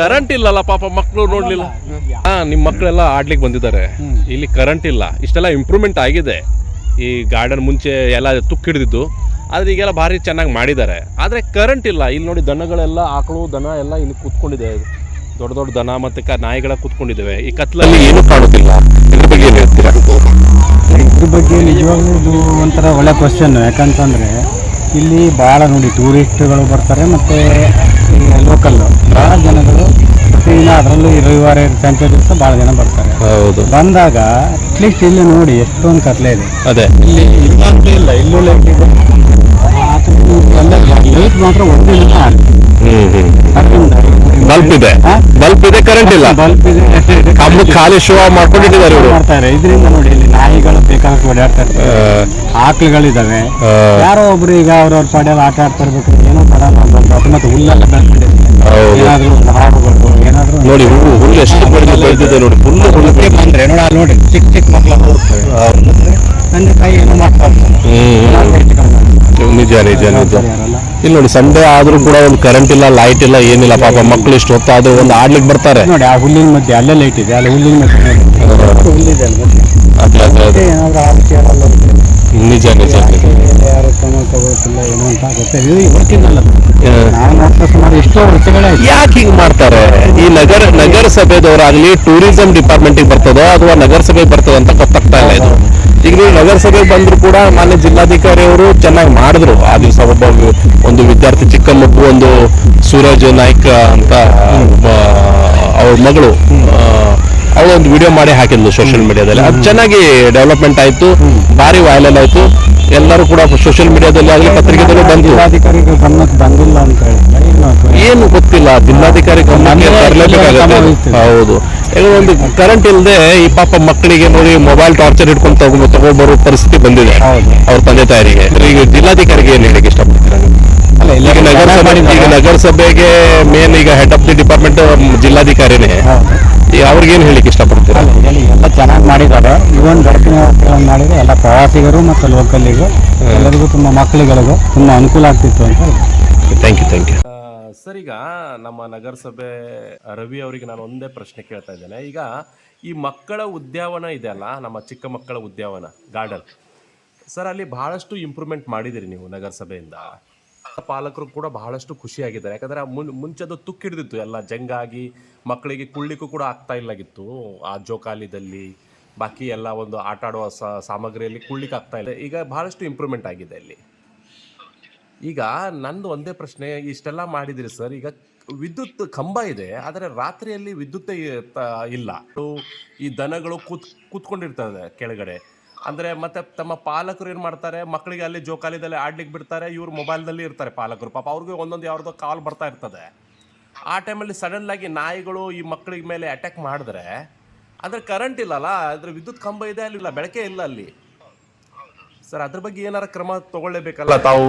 Current ಇಲ್ಲಲ್ಲ ಪಾಪ ಮಕ್ಕಳು ನೋಡ್ಲಿಲ್ಲ. ನಿಮ್ಮ ಮಕ್ಕಳೆಲ್ಲ ಆಡ್ಲಿಕ್ಕೆ ಬಂದಿದ್ದಾರೆ, ಇಲ್ಲಿ ಕರೆಂಟ್ ಇಲ್ಲ. ಇಷ್ಟೆಲ್ಲ ಇಂಪ್ರೂವ್ಮೆಂಟ್ ಆಗಿದೆ. ಈ ಗಾರ್ಡನ್ ಮುಂಚೆ ಎಲ್ಲ ತುಕ್ಕು ಹಿಡಿದಿದ್ದು, ಆದರೆ ಈಗೆಲ್ಲ ಭಾರಿ ಚೆನ್ನಾಗಿ ಮಾಡಿದ್ದಾರೆ. ಆದರೆ ಕರೆಂಟ್ ಇಲ್ಲ. ಇಲ್ಲಿ ನೋಡಿ ದನಗಳೆಲ್ಲ, ಆಕಳು ದನ ಎಲ್ಲ ಇಲ್ಲಿ ಕೂತ್ಕೊಂಡಿದೆ. ದೊಡ್ಡ ದೊಡ್ಡ ದನ ಮತ್ತು ನಾಯಿಗಳ ಕೂತ್ಕೊಂಡಿದ್ದೇವೆ. ಈ ಕತ್ಲಲ್ಲಿ ಏನೂ ಕಾಣುತ್ತಿಲ್ಲ. ಇದ್ರ ಬಗ್ಗೆ ಏನು ಹೇಳ್ತೀರಾ? ಇದ್ರ ಬಗ್ಗೆ ನಿಜವಾಗ್ಲೂ ಇದು ಒಂಥರ ಒಳ್ಳೆ ಕ್ವಶನ್. ಯಾಕಂತಂದರೆ ಇಲ್ಲಿ ಭಾಳ ನೋಡಿ ಟೂರಿಸ್ಟ್ಗಳು ಬರ್ತಾರೆ ಮತ್ತು ಲೋಕಲ್ ಭಾಳ ಜನಗಳು ಪ್ರತಿದಿನ, ಅದರಲ್ಲೂ ರವಿವಾರ ಸಂತೆ ದಿವಸ ಭಾಳ ಜನ ಬರ್ತಾರೆ. ಹೌದು. ಬಂದಾಗ ಅಟ್ಲೀಸ್ಟ್ ಇಲ್ಲಿ ನೋಡಿ ಎಷ್ಟೊಂದು ಕತ್ಲೆ ಇದೆ. ಅದೇ ಇಲ್ಲಿ ಇಲ್ಲ, ಇಲ್ಲೂ ಲೈಟ್ ಇದೆ. ಲೈಟ್ ಮಾತ್ರ ಒಂದಿನ ಅದರಿಂದ ಬಲ್ಪ್ ಇದೆ, ಬಲ್ಪ್ ಇದೆ, ಕರೆಂಟ್ ಇಲ್ಲ. ಬಲ್ಪ್ ಇದೆ, ಖಾಲಿ ಶೋ ಮಾಡ್ಕೊಂಡಿದ್ದಾರೆ ಇವರು. ಮಾಡ್ತಾರೆ. ಇದರಿಂದ ನೋಡಿ ಇಲ್ಲಿ ನಾಯಿಗಳು ಬೇಕಾಗಿ ಓಡಾಡ್ತಾ ಇರ್ತಾರೆ, ಆಕಳುಗಳಿದಾವೆ. ಯಾರೋ ಒಬ್ರು ಈಗ ಅವ್ರವ್ರ ಪಾಡಿಯಲ್ಲಿ ಆಟ ಆಡ್ತಾ ಇರ್ಬೇಕು, ಏನೋ ಬರಲ್ಲ ಬಂದು ಮತ್ತೆ ಹುಲ್ಲೆಲ್ಲ ಬೆಳೆದಿದೆ. ಏನಾದ್ರು ಒಂದು ಹಾಡುಗಳು ಏನಾದ್ರು ನೋಡಿ, ಹುಲ್ಲು ಎಷ್ಟು ಬೆಳೆದಿದೆ ನೋಡಿ. ಹುಲ್ಲು ಬಂದ್ರೆ ನೋಡಿ, ನೋಡಿ ಚಿಕ್ಕ ಚಿಕ್ಕ ಮಕ್ಕಳು ಹೋಗ್ತವೆ, ತಂದೆ ತಾಯಿ ಏನೋ ಮಾಡ್ತಾ ಇರ್ತಾರೆ. ನಿಜ ನಿಜ ನಿಜ. ಇಲ್ಲಿ ನೋಡಿ, ಸಂಡೇ ಆದ್ರೂ ಕೂಡ ಒಂದು ಕರೆಂಟ್ ಇಲ್ಲ, ಲೈಟ್ ಇಲ್ಲ, ಏನಿಲ್ಲ. ಪಾಪ ಮಕ್ಕಳು ಇಷ್ಟು ಹೊತ್ತಾದ್ರೂ ಒಂದು ಆಡ್ಲಿಕ್ಕೆ ಬರ್ತಾರೆ. ನೋಡಿ ಆ ಹುಲ್ಲಿನ ಮಧ್ಯೆ ಅಲ್ಲೇ ಲೈಟ್ ಇದೆ, ಅಲ್ಲಿ ಹುಲ್ಲಿನ ಮಧ್ಯೆ ಹುಲ್ಲಿದೆ ನಿಜ ನಿಜ. ಯಾರು ಕ್ರಮ ತಗೋತಿಲ್ಲ ಏನೋ ಅಂತ ಆಗುತ್ತೆ. ಗೊತ್ತಿಲ್ಲ, ನಾವು ನೋಡ್ತಾ ಸುಮಾರು ಎಷ್ಟೋ ವರ್ಷಗಳೇ. ಯಾಕೆ ಹಿಂಗ್ ಮಾಡ್ತಾರೆ? ಈ ನಗರಸಭೆದವರಾಗ್ಲಿ, ಟೂರಿಸಂ ಡಿಪಾರ್ಟ್ಮೆಂಟಿಗೆ ಬರ್ತದೋ ಅಥವಾ ನಗರಸಭೆಗೆ ಬರ್ತದೋ ಅಂತ ಗೊತ್ತಾಗ್ತಾ ಇಲ್ಲ ಇದು. ಈಗ ನೀವು ನಗರಸಭೆಗೆ ಬಂದ್ರು ಕೂಡ ಮಾನ್ಯ ಜಿಲ್ಲಾಧಿಕಾರಿ ಅವರು ಚೆನ್ನಾಗಿ ಮಾಡಿದ್ರು. ಆ ದಿವಸ ಒಂದು ವಿದ್ಯಾರ್ಥಿ, ಚಿಕ್ಕ ಮಗು, ಒಂದು ಸೂರಜ್ ನಾಯ್ಕ ಅಂತ ಅವ್ರ ಮಗಳು, ಅವಳು ಒಂದು ವಿಡಿಯೋ ಮಾಡಿ ಹಾಕಿದ್ಲು ಸೋಷಿಯಲ್ ಮೀಡಿಯಾದಲ್ಲಿ. ಅದು ಚೆನ್ನಾಗಿ ಡೆವಲಪ್ಮೆಂಟ್ ಆಯ್ತು, ಭಾರಿ ವೈರಲ್ ಆಯ್ತು. ಎಲ್ಲರೂ ಕೂಡ ಸೋಷಿಯಲ್ ಮೀಡಿಯಾದಲ್ಲಿ ಆಗಲಿ ಪತ್ರಿಕೆದಲ್ಲೂ ಬಂತು. ಜಿಲ್ಲಾಧಿಕಾರಿಗೆ ಗಮನಕ್ಕೆ ಬಂದಿಲ್ಲ ಅಂತ ಹೇಳಿ ಏನು ಗೊತ್ತಿಲ್ಲ, ಜಿಲ್ಲಾಧಿಕಾರಿ ಗಮನಕ್ಕೆ ತರಲೇಬೇಕಾಗುತ್ತೆ. ಹೌದು. ಈಗ ಒಂದು ಕರೆಂಟ್ ಇಲ್ಲದೆ ಈ ಪಾಪ ಮಕ್ಕಳಿಗೆ ನೋಡಿ ಮೊಬೈಲ್ ಟಾರ್ಚರ್ ಇಟ್ಕೊಂಡು ತಗೊಂಡ್ಬರೋ ಪರಿಸ್ಥಿತಿ ಬಂದಿದೆ ಅವ್ರ ತಂದೆ ತಾಯರಿಗೆ. ಈಗ ಜಿಲ್ಲಾಧಿಕಾರಿಗೆ ಏನು ಹೇಳಕ್ಕೆ ಇಷ್ಟಪಡ್ತೀರಾ? ಈಗ ನಗರಸಭೆಗೆ ಮೇನ್ ಈಗ ಹೆಡ್ ಆಫ್ ದಿ ಡಿಪಾರ್ಟ್ಮೆಂಟ್ ಜಿಲ್ಲಾಧಿಕಾರಿನೇ. ಅವ್ರಿಗೇನು ಹೇಳಿಕ್ಕೆ ಇಷ್ಟಪಡ್ತೀರಾ? ಎಲ್ಲ ಚೆನ್ನಾಗಿ ಮಾಡಿದ್ದಾರೆ. ಇವನ್ ಗರ್ಭಿಣಿ ಮಾಡಿದ್ರೆ ಎಲ್ಲ ಪ್ರವಾಸಿಗರು ಮತ್ತು ಲೋಕಲ್ಲಿಗೂ ಎಲ್ಲರಿಗೂ ತುಂಬ ಮಕ್ಕಳುಗಳಿಗೂ ತುಂಬ ಅನುಕೂಲ ಆಗ್ತಿತ್ತು ಅಂತ. Thank you, thank you. Sir, ಈಗ ನಮ್ಮ ನಗರಸಭೆ ರವಿ ಅವರಿಗೆ ನಾನು ಒಂದೇ ಪ್ರಶ್ನೆ ಕೇಳ್ತಾ ಇದ್ದೇನೆ. ಈಗ ಈ ಮಕ್ಕಳ ಉದ್ಯಾನವನ ಇದೆ ಅಲ್ಲ, ನಮ್ಮ ಚಿಕ್ಕ ಮಕ್ಕಳ ಉದ್ಯಾನವನ ಗಾರ್ಡನ್ ಸರ್, ಅಲ್ಲಿ ಬಹಳಷ್ಟು ಇಂಪ್ರೂವ್ಮೆಂಟ್ ಮಾಡಿದಿರಿ ನೀವು ನಗರಸಭೆಯಿಂದ. ಪಾಲಕರು ಕೂಡ ಬಹಳಷ್ಟು ಖುಷಿಯಾಗಿದ್ದಾರೆ. ಯಾಕಂದರೆ ಮುಂಚೆದು ತುಕ್ಕು ಹಿಡಿದಿತ್ತು, ಎಲ್ಲ ಜಂಗಾಗಿ ಮಕ್ಕಳಿಗೆ ಕುಳ್ಳಿಕ್ಕೂ ಕೂಡ ಆಗ್ತಾ ಇಲ್ಲಾಗಿತ್ತು. ಆ ಜೋಕಾಲಿದಲ್ಲಿ ಬಾಕಿ ಎಲ್ಲ ಒಂದು ಆಟ ಆಡುವ ಸಾಮಗ್ರಿಯಲ್ಲಿ ಕುಳ್ಳಿಕ್ಕೆ ಆಗ್ತಾ ಇಲ್ಲ. ಈಗ ಬಹಳಷ್ಟು ಇಂಪ್ರೂವ್ಮೆಂಟ್ ಆಗಿದೆ ಅಲ್ಲಿ. ಈಗ ನಂದು ಒಂದೇ ಪ್ರಶ್ನೆ, ಇಷ್ಟೆಲ್ಲ ಮಾಡಿದಿರಿ ಸರ್, ಈಗ ವಿದ್ಯುತ್ ಕಂಬ ಇದೆ, ಆದರೆ ರಾತ್ರಿಯಲ್ಲಿ ವಿದ್ಯುತ್ತೇ ಇಲ್ಲ. ಈ ದನಗಳು ಕೂತ್ಕೊಂಡಿರ್ತದೆ ಕೆಳಗಡೆ. ಅಂದರೆ ಮತ್ತೆ ತಮ್ಮ ಪಾಲಕರು ಏನು ಮಾಡ್ತಾರೆ, ಮಕ್ಕಳಿಗೆ ಅಲ್ಲಿ ಜೋಕಾಲಿದಲ್ಲಿ ಆಡ್ಲಿಕ್ಕೆ ಬಿಡ್ತಾರೆ, ಇವ್ರು ಮೊಬೈಲ್ದಲ್ಲಿ ಇರ್ತಾರೆ ಪಾಲಕರು. ಪಾಪ ಅವ್ರಿಗೆ ಒಂದೊಂದು ಯಾವ್ದೋ ಕಾಲ್ ಬರ್ತಾ ಇರ್ತದೆ. ಆ ಟೈಮಲ್ಲಿ ಸಡನ್ಲಾಗಿ ನಾಯಿಗಳು ಈ ಮಕ್ಕಳಿಗೆ ಮೇಲೆ ಅಟ್ಯಾಕ್ ಮಾಡಿದ್ರೆ, ಅಂದರೆ ಕರೆಂಟ್ ಇಲ್ಲಲ್ಲ, ಅದ್ರ ವಿದ್ಯುತ್ ಕಂಬ ಇದೆ, ಅಲ್ಲಿಲ್ಲ, ಬೆಳಕೆ ಇಲ್ಲ ಅಲ್ಲಿ ಸರ್. ಅದ್ರ ಬಗ್ಗೆ ಏನಾರ ಕ್ರಮ ತಗೊಳ್ಳೇಬೇಕಲ್ಲ ತಾವು?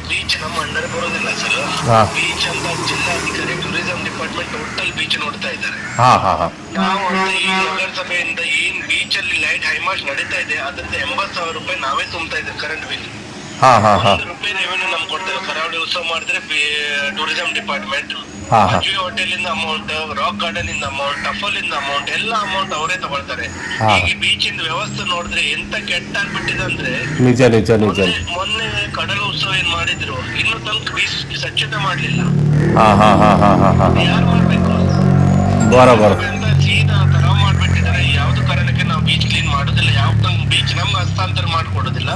ಬೀಚ್ ನಮ್ಮ ಅಂಡರ್ ಬರೋದಿಲ್ಲ ಸರ್. ಬೀಚ್ ಅಂತ ಜಿಲ್ಲಾಧಿಕಾರಿ ಟೂರಿಸಂ ಡಿಪಾರ್ಟ್ಮೆಂಟ್ ಟೋಟಲ್ ಬೀಚ್ ನೋಡ್ತಾ ಇದ್ದಾರೆ. ನಾವು ಈ ನಗರಸಭೆಯಿಂದ ಏನ್ ಬೀಚ್ ಅಲ್ಲಿ ಲೈಟ್ ಹೈಮಾಸ್ಟ್ ನಡೀತಾ ಇದೆ, ಅದ್ರದ್ದು 80,000 ರೂಪಾಯಿ ನಾವೇ ತುಂಬ್ತಾ ಇದ್ದೇವೆ ಕರೆಂಟ್ ಬಿಲ್. ₹1 ರೆವೆನ್ಯೂ ನಮ್ಗೆ ಕೊಡ್ತೇವೆ. ಕರಾವಳಿ ಉತ್ಸವ ಮಾಡಿದ್ರೆ ಟೂರಿಸಂ ಡಿಪಾರ್ಟ್ಮೆಂಟ್, ಅಜ್ವಿ ಹೋಟೆಲ್ ಇಂದ ಅಮೌಂಟ್, ರಾಕ್ ಗಾರ್ಡನ್ ಇಂದ ಅಮೌಂಟ್, ಟಫಲ್ ಇಂದ ಅಮೌಂಟ್, ಎಲ್ಲ ಅಮೌಂಟ್ ಅವರೇ ತಗೊಳ್ತಾರೆ. ಈಗ ಬೀಚ್ ಇಂದ ವ್ಯವಸ್ಥೆ ನೋಡಿದ್ರೆ ಎಂತ ಕೆಟ್ಟಾಗ್ಬಿಟ್ಟಿದೆ ಅಂದ್ರೆ, ನಿಜ ನಿಜ ನಿಜ. ಮೊನ್ನೆ ಕಡಲ ಉತ್ಸವ ಏನ್ ಮಾಡಿದ್ರು, ಇನ್ನು ತನಕ ಬೀಚ್ ಸ್ವಚ್ಛತೆ ಮಾಡ್ಲಿಲ್ಲ. ಯಾರು ಮಾಡ್ಬೇಕು? ಸೀದಾ ಖರಾಬ್ ಮಾಡ್ಬಿಟ್ಟಿದ್ದಾರೆ. ಯಾವ್ದು ಕಾರಣಕ್ಕೆ ನಾವು ಬೀಚ್ ಕ್ಲೀನ್ ಮಾಡೋದಿಲ್ಲ, ಯಾವ ಬೀಚ್ ನಮ್ಗೆ ಹಸ್ತಾಂತರ ಮಾಡ್ಕೊಡೋದಿಲ್ಲ,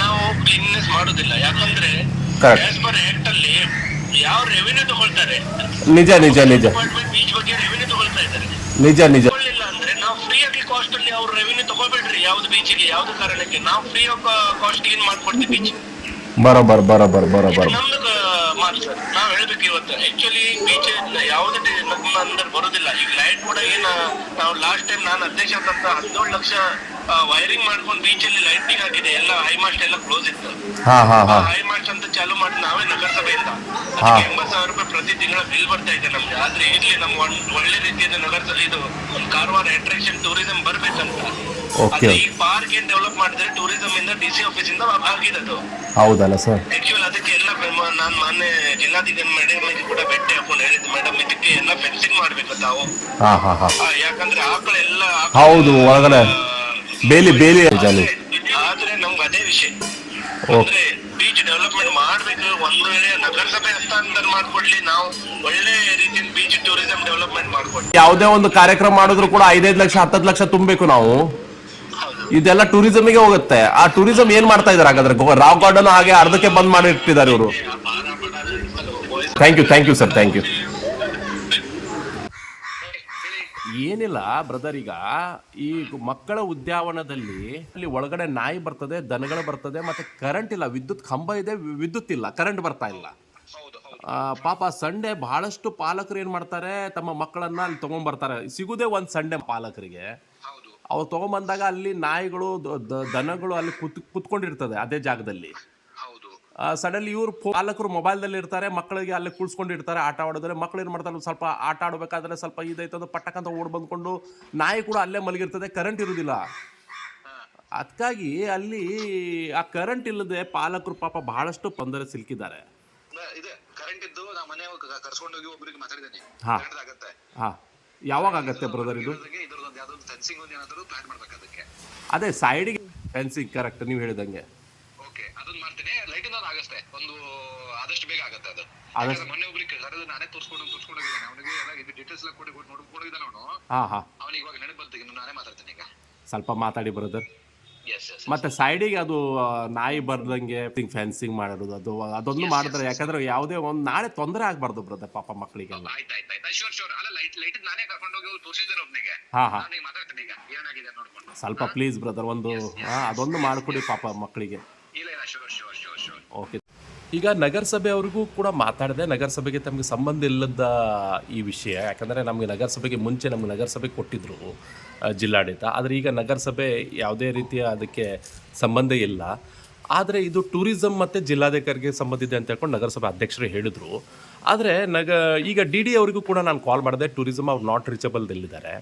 ನಾವು ಕ್ಲೀನ್ನೆಸ್ ಮಾಡೋದಿಲ್ಲ. ಯಾಕಂದ್ರೆ ಆಸ್ ಪರ್ ಆಕ್ಟ್ ಅಲ್ಲಿ ಯಾವ ರೆವಿನ್ಯೂ ತಗೊಳ್ತಾರೆ, ನಿಜ ನಿಜ ನಿಜ, ಬೀಚ್ ಬಗ್ಗೆ ರೆವಿನ್ಯೂ ತಗೊಳ್ತಾ ಇದ್ದಾರೆ. ನಿಜ ನಿಜ. ತಗೊಳ್ಳಿಲ್ಲ ಅಂದ್ರೆ ನಾವು ಫ್ರೀ ಆಗಿ ಕಾಸ್ಟ್ ಅಲ್ಲಿ ಅವ್ರು ರೆವಿನ್ಯೂ ತಗೋಬೇಡ್ರಿ ಯಾವ್ದು ಬೀಚ್ಗೆ, ಯಾವ್ದು ಕಾರಣಕ್ಕೆ ನಾವು ಫ್ರೀ ಆಫ್ ಕಾಸ್ಟ್ ಕ್ಲೀನ್ ಮಾಡ್ಕೊಡ್ತೀವಿ ಬೀಚ್. ಬರೋಬರ್ ನಮ್ದು ಮಾತು ಸರ್, ನಾವ್ ಹೇಳ್ಬೇಕು ಇವತ್ತು. ಆಕ್ಚುಲಿ ಬೀಚ್ ಯಾವುದೇ ನಮ್ಮ ಅಂದರ್ ಬರೋದಿಲ್ಲ. ಈಗ ಲೈಟ್ ಕೂಡ ಏನ, ನಾವು ಲಾಸ್ಟ್ ಟೈಮ್ ನಾನು ಅಧ್ಯಕ್ಷ ಅಂತ 17 ಲಕ್ಷ ವೈರಿಂಗ್ ಮಾಡ್ಕೊಂಡು ಬೀಚ್ ಅಲ್ಲಿ ಲೈಟಿಂಗ್ ಹಾಕಿದೆ, ಎಲ್ಲ ಹೈ ಮಾಸ್ಟ್ ಎಲ್ಲ ಕ್ಲೋಸ್ ಇತ್ತು. ಹೈ ಮಾಸ್ಟ್ ಅಂತ ಚಾಲು ಮಾಡಿ ನಾವೇ ನಗರಸಭೆಯಿಂದ 80,000 ರೂಪಾಯಿ ಪ್ರತಿ ತಿಂಗಳ ಬಿಲ್ ಬರ್ತಾ ಇದೆ ನಮ್ಗೆ. ಆದ್ರೆ ಈಗಲೇ ನಮ್ಮ ಒಳ್ಳೆ ರೀತಿಯಿಂದ ನಗರಸಭೆ ಇದು ಕಾರವಾರ ಅಟ್ರಾಕ್ಷನ್ ಟೂರಿಸಂ ಬರ್ಬೇಕಂತ. ಈ ಪಾರ್ಕ್ ಏನ್ ಡೆವಲಪ್ ಮಾಡಿದ್ರೆ ಟೂರಿಸಂ ಇಂದ DC ಆಫೀಸ್ ಇಂದ ಆಗಿದ್ದು. ಹೌದಲ್ಲ ಸರ್? ಆಕ್ಚುಲ್ ಅದಕ್ಕೆ ಎಲ್ಲ ನಾನು ಮೊನ್ನೆ ಜಿಲ್ಲಾಧಿಕಾರಿ ಮೇಡಮ್ ಕೂಡ ಭೇಟಿ ಹಾಕೊಂಡು ಹೇಳಿದ್ದು, ಮೇಡಮ್ ಇದಕ್ಕೆ ಎಲ್ಲ ಫೆನ್ಸಿಂಗ್ ಮಾಡ್ಬೇಕು ತಾವು. ಯಾಕಂದ್ರೆ ಆಕಳೆಲ್ಲ ಹೌದು, ಒಳಗಡೆ ಬೇಲಿ ಆದ್ರೆ ನಮ್ಗೆ ಅದೇ ವಿಷಯ ಅಂದ್ರೆ ಬೀಚ್ ಡೆವಲಪ್ಮೆಂಟ್ ಮಾಡ್ಬೇಕು. ಒಂದು ವೇಳೆ ನಗರಸಭೆ ಹಸ್ತಾಂತರ ಮಾಡ್ಕೊಡ್ಲಿ, ನಾವು ಒಳ್ಳೆ ರೀತಿಯಿಂದ ಬೀಚ್ ಟೂರಿಸಂ ಡೆವಲಪ್ಮೆಂಟ್ ಮಾಡ್ಕೊಡ್ಲಿ. ಯಾವುದೇ ಒಂದು ಕಾರ್ಯಕ್ರಮ ಮಾಡಿದ್ರು ಕೂಡ 5-5 ಲಕ್ಷ 10 ಲಕ್ಷ ತುಂಬಬೇಕು ನಾವು. ಇದೆಲ್ಲ ಟೂರಿಸಂಗೆ ಹೋಗುತ್ತೆ. ಆ ಟೂರಿಸಂ ಏನ್ ಮಾಡ್ತಾ ಇದಾರೆ ಹಾಗಾದ್ರೆ? ರಾಕ್ ಗಾರ್ಡನ್ ಹಾಗೆ ಅರ್ಧಕ್ಕೆ ಬಂದ್ ಮಾಡಿ ಇಟ್ಟಿದ್ದಾರೆ ಇವರು. Thank you sir, thank you. ಏನಿಲ್ಲ ಬ್ರದರ್, ಈಗ ಈ ಮಕ್ಕಳ ಉದ್ಯಾನವನದಲ್ಲಿ ಅಲ್ಲಿ ಒಳಗಡೆ ನಾಯಿ ಬರ್ತದೆ, ದನಗಳು ಬರ್ತದೆ, ಮತ್ತೆ ಕರೆಂಟ್ ಇಲ್ಲ, ವಿದ್ಯುತ್ ಕಂಬ ಇದೆ, ವಿದ್ಯುತ್ ಇಲ್ಲ, ಕರೆಂಟ್ ಬರ್ತಾ ಇಲ್ಲ. ಪಾಪ ಸಂಡೇ ಬಹಳಷ್ಟು ಪಾಲಕರು ಏನ್ ಮಾಡ್ತಾರೆ, ತಮ್ಮ ಮಕ್ಕಳನ್ನ ಅಲ್ಲಿ ತಗೊಂಡ್ಬರ್ತಾರೆ. ಸಿಗುದೇ ಒಂದ್ ಸಂಡೇ ಪಾಲಕರಿಗೆ. ಅವ್ರು ತಗೊಂಡ್ಬಂದಾಗ ಅಲ್ಲಿ ನಾಯಿಗಳು ದನಗಳು ಅಲ್ಲಿ ಕುತ್ಕೊಂಡಿರ್ತದೆ ಅದೇ ಜಾಗದಲ್ಲಿ. ಸಡನ್ಲಿ ಇವ್ರು ಪಾಲಕರು ಮೊಬೈಲ್ದಲ್ಲಿ ಇರ್ತಾರೆ, ಮಕ್ಕಳಿಗೆ ಅಲ್ಲಿ ಕುಳ್ಸ್ಕೊಂಡಿರ್ತಾರೆ ಆಟ ಆಡೋದ್ರೆ. ಮಕ್ಳು ಏನು ಮಾಡ್ತಾರೆ, ಸ್ವಲ್ಪ ಆಟ ಆಡಬೇಕಾದ್ರೆ ಸ್ವಲ್ಪ ಇದೈತಂದು ಪಟ್ಟಕ್ಕಂತ ಓಡ್ ಬಂದ್ಕೊಂಡು ನಾಯಿ ಕೂಡ ಅಲ್ಲೇ ಮಲಗಿರ್ತದೆ, ಕರೆಂಟ್ ಇರುವುದಿಲ್ಲ. ಅದಕ್ಕಾಗಿ ಅಲ್ಲಿ ಆ ಕರೆಂಟ್ ಇಲ್ಲದೆ ಪಾಲಕರು ಪಾಪ ಬಹಳಷ್ಟು ತೊಂದರೆ ಸಿಲುಕಿದ್ದಾರೆ. ಯಾವಾಗ ಆಗತ್ತೆ ಬ್ರದರ್ ಇದು? ಅದೇ ಸೈಡಿಗೆ ಫೆನ್ಸಿಂಗ್, ಕರೆಕ್ಟ್ ನೀವು ಹೇಳಿದಂಗೆ. ಆದಷ್ಟು ಬೇಗ ಆಗುತ್ತೆ ಅದು. ಮೊನ್ನೆ ಒಬ್ರಿಗೆ ನಾನೇ ತೋರ್ಸ್ಕೊಂಡಿದ್ದೇನೆ ಅವನಿಗೆ ಎಲ್ಲ ಡೀಟೇಲ್ಸ್ ಎಲ್ಲ ನೋಡ್ಕೊಂಡಿದ್ದಾನೆ ಅವನು. ಅವನಿಗೆ ಇವಾಗ ನೆನಪು ಬರ್ತದೆ, ನಾನೇ ಮಾತಾಡ್ತೇನೆ ಈಗ. ಸ್ವಲ್ಪ ಮಾತಾಡಿ ಬ್ರದರ್. ಮತ್ತೆ ಸೈಡಿಗೆ ಅದು ನಾಯಿ ಬರ್ದಂಗೆ ಫೆನ್ಸಿಂಗ್ ಮಾಡೋದು, ಅದೊಂದು ಮಾಡಿದ್ರೆ, ಯಾಕಂದ್ರೆ ಯಾವುದೇ ಒಂದು ನಾಳೆ ತೊಂದರೆ ಆಗ್ಬಾರ್ದು ಬ್ರದರ್ ಪಾಪ ಮಕ್ಕಳಿಗೆಲ್ಲ. ಸ್ವಲ್ಪ ಪ್ಲೀಸ್ ಬ್ರದರ್ ಒಂದು ಅದೊಂದು ಮಾಡ್ಕೊಡಿ ಪಾಪ ಮಕ್ಕಳಿಗೆ. ಓಕೆ. ಈಗ ನಗರಸಭೆ ಅವ್ರಿಗೂ ಕೂಡ ಮಾತಾಡಿದೆ. ನಗರಸಭೆಗೆ ತಮಗೆ ಸಂಬಂಧ ಇಲ್ಲದ ಈ ವಿಷಯ, ಯಾಕಂದರೆ ನಮಗೆ ನಗರಸಭೆಗೆ ಮುಂಚೆ ನಮಗೆ ನಗರಸಭೆ ಕೊಟ್ಟಿದ್ದರು ಜಿಲ್ಲಾಡಳಿತ. ಆದರೆ ಈಗ ನಗರಸಭೆ ಯಾವುದೇ ರೀತಿಯ ಅದಕ್ಕೆ ಸಂಬಂಧ ಇಲ್ಲ. ಆದರೆ ಇದು ಟೂರಿಸಂ ಮತ್ತು ಜಿಲ್ಲಾಧಿಕಾರಿಗೆ ಸಂಬಂಧ ಇದೆ ಅಂತ ಹೇಳ್ಕೊಂಡು ನಗರಸಭೆ ಅಧ್ಯಕ್ಷರು ಹೇಳಿದರು. ಆದರೆ ಈಗ DD ಅವರಿಗೂ ಕೂಡ ನಾನು ಕಾಲ್ ಮಾಡಿದೆ. ಟೂರಿಸಂ ಅವ್ರು ನಾಟ್ ರೀಚಬಲ್ದಲ್ಲಿದ್ದಾರೆ.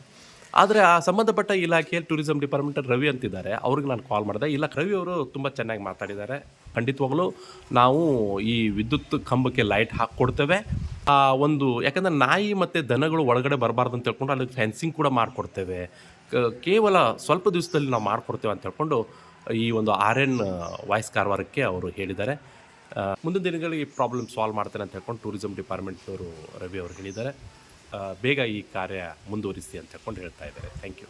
ಆದರೆ ಆ ಸಂಬಂಧಪಟ್ಟ ಇಲಾಖೆಯಲ್ಲಿ ಟೂರಿಸಂ ಡಿಪಾರ್ಟ್ಮೆಂಟ್ ರವಿ ಅಂತಿದ್ದಾರೆ, ಅವ್ರಿಗೆ ನಾನು ಕಾಲ್ ಮಾಡಿದೆ. ಇಲ್ಲ, ರವಿ ಅವರು ತುಂಬ ಚೆನ್ನಾಗಿ ಮಾತಾಡಿದ್ದಾರೆ. ಖಂಡಿತವಾಗಲೂ ನಾವು ಈ ವಿದ್ಯುತ್ ಕಂಬಕ್ಕೆ ಲೈಟ್ ಹಾಕ್ಕೊಡ್ತೇವೆ. ಯಾಕಂದರೆ ನಾಯಿ ಮತ್ತು ದನಗಳು ಒಳಗಡೆ ಬರಬಾರ್ದು ಅಂತ ಹೇಳ್ಕೊಂಡು ಅಲ್ಲಿ ಫೆನ್ಸಿಂಗ್ ಕೂಡ ಮಾಡಿಕೊಡ್ತೇವೆ. ಕೇವಲ ಸ್ವಲ್ಪ ದಿವಸದಲ್ಲಿ ನಾವು ಮಾಡಿಕೊಡ್ತೇವೆ ಅಂತ ಹೇಳ್ಕೊಂಡು ಈ ಒಂದು RN ವಾಯ್ಸ್ ಕಾರವಾರಕ್ಕೆ ಅವರು ಹೇಳಿದ್ದಾರೆ. ಮುಂದಿನ ದಿನಗಳಿಗೆ ಈ ಪ್ರಾಬ್ಲಮ್ ಸಾಲ್ವ್ ಮಾಡ್ತೇನೆ ಅಂತ ಹೇಳ್ಕೊಂಡು ಟೂರಿಸಂ ಡಿಪಾರ್ಟ್ಮೆಂಟ್ನವರು ರವಿ ಅವರು ಹೇಳಿದ್ದಾರೆ. ಬೇಗ ಈ ಕಾರ್ಯ ಮುಂದುವರಿಸಿ ಅಂತ ಹೇಳ್ಕೊಂಡು ಹೇಳ್ತಾ ಇದ್ದಾರೆ. Thank you.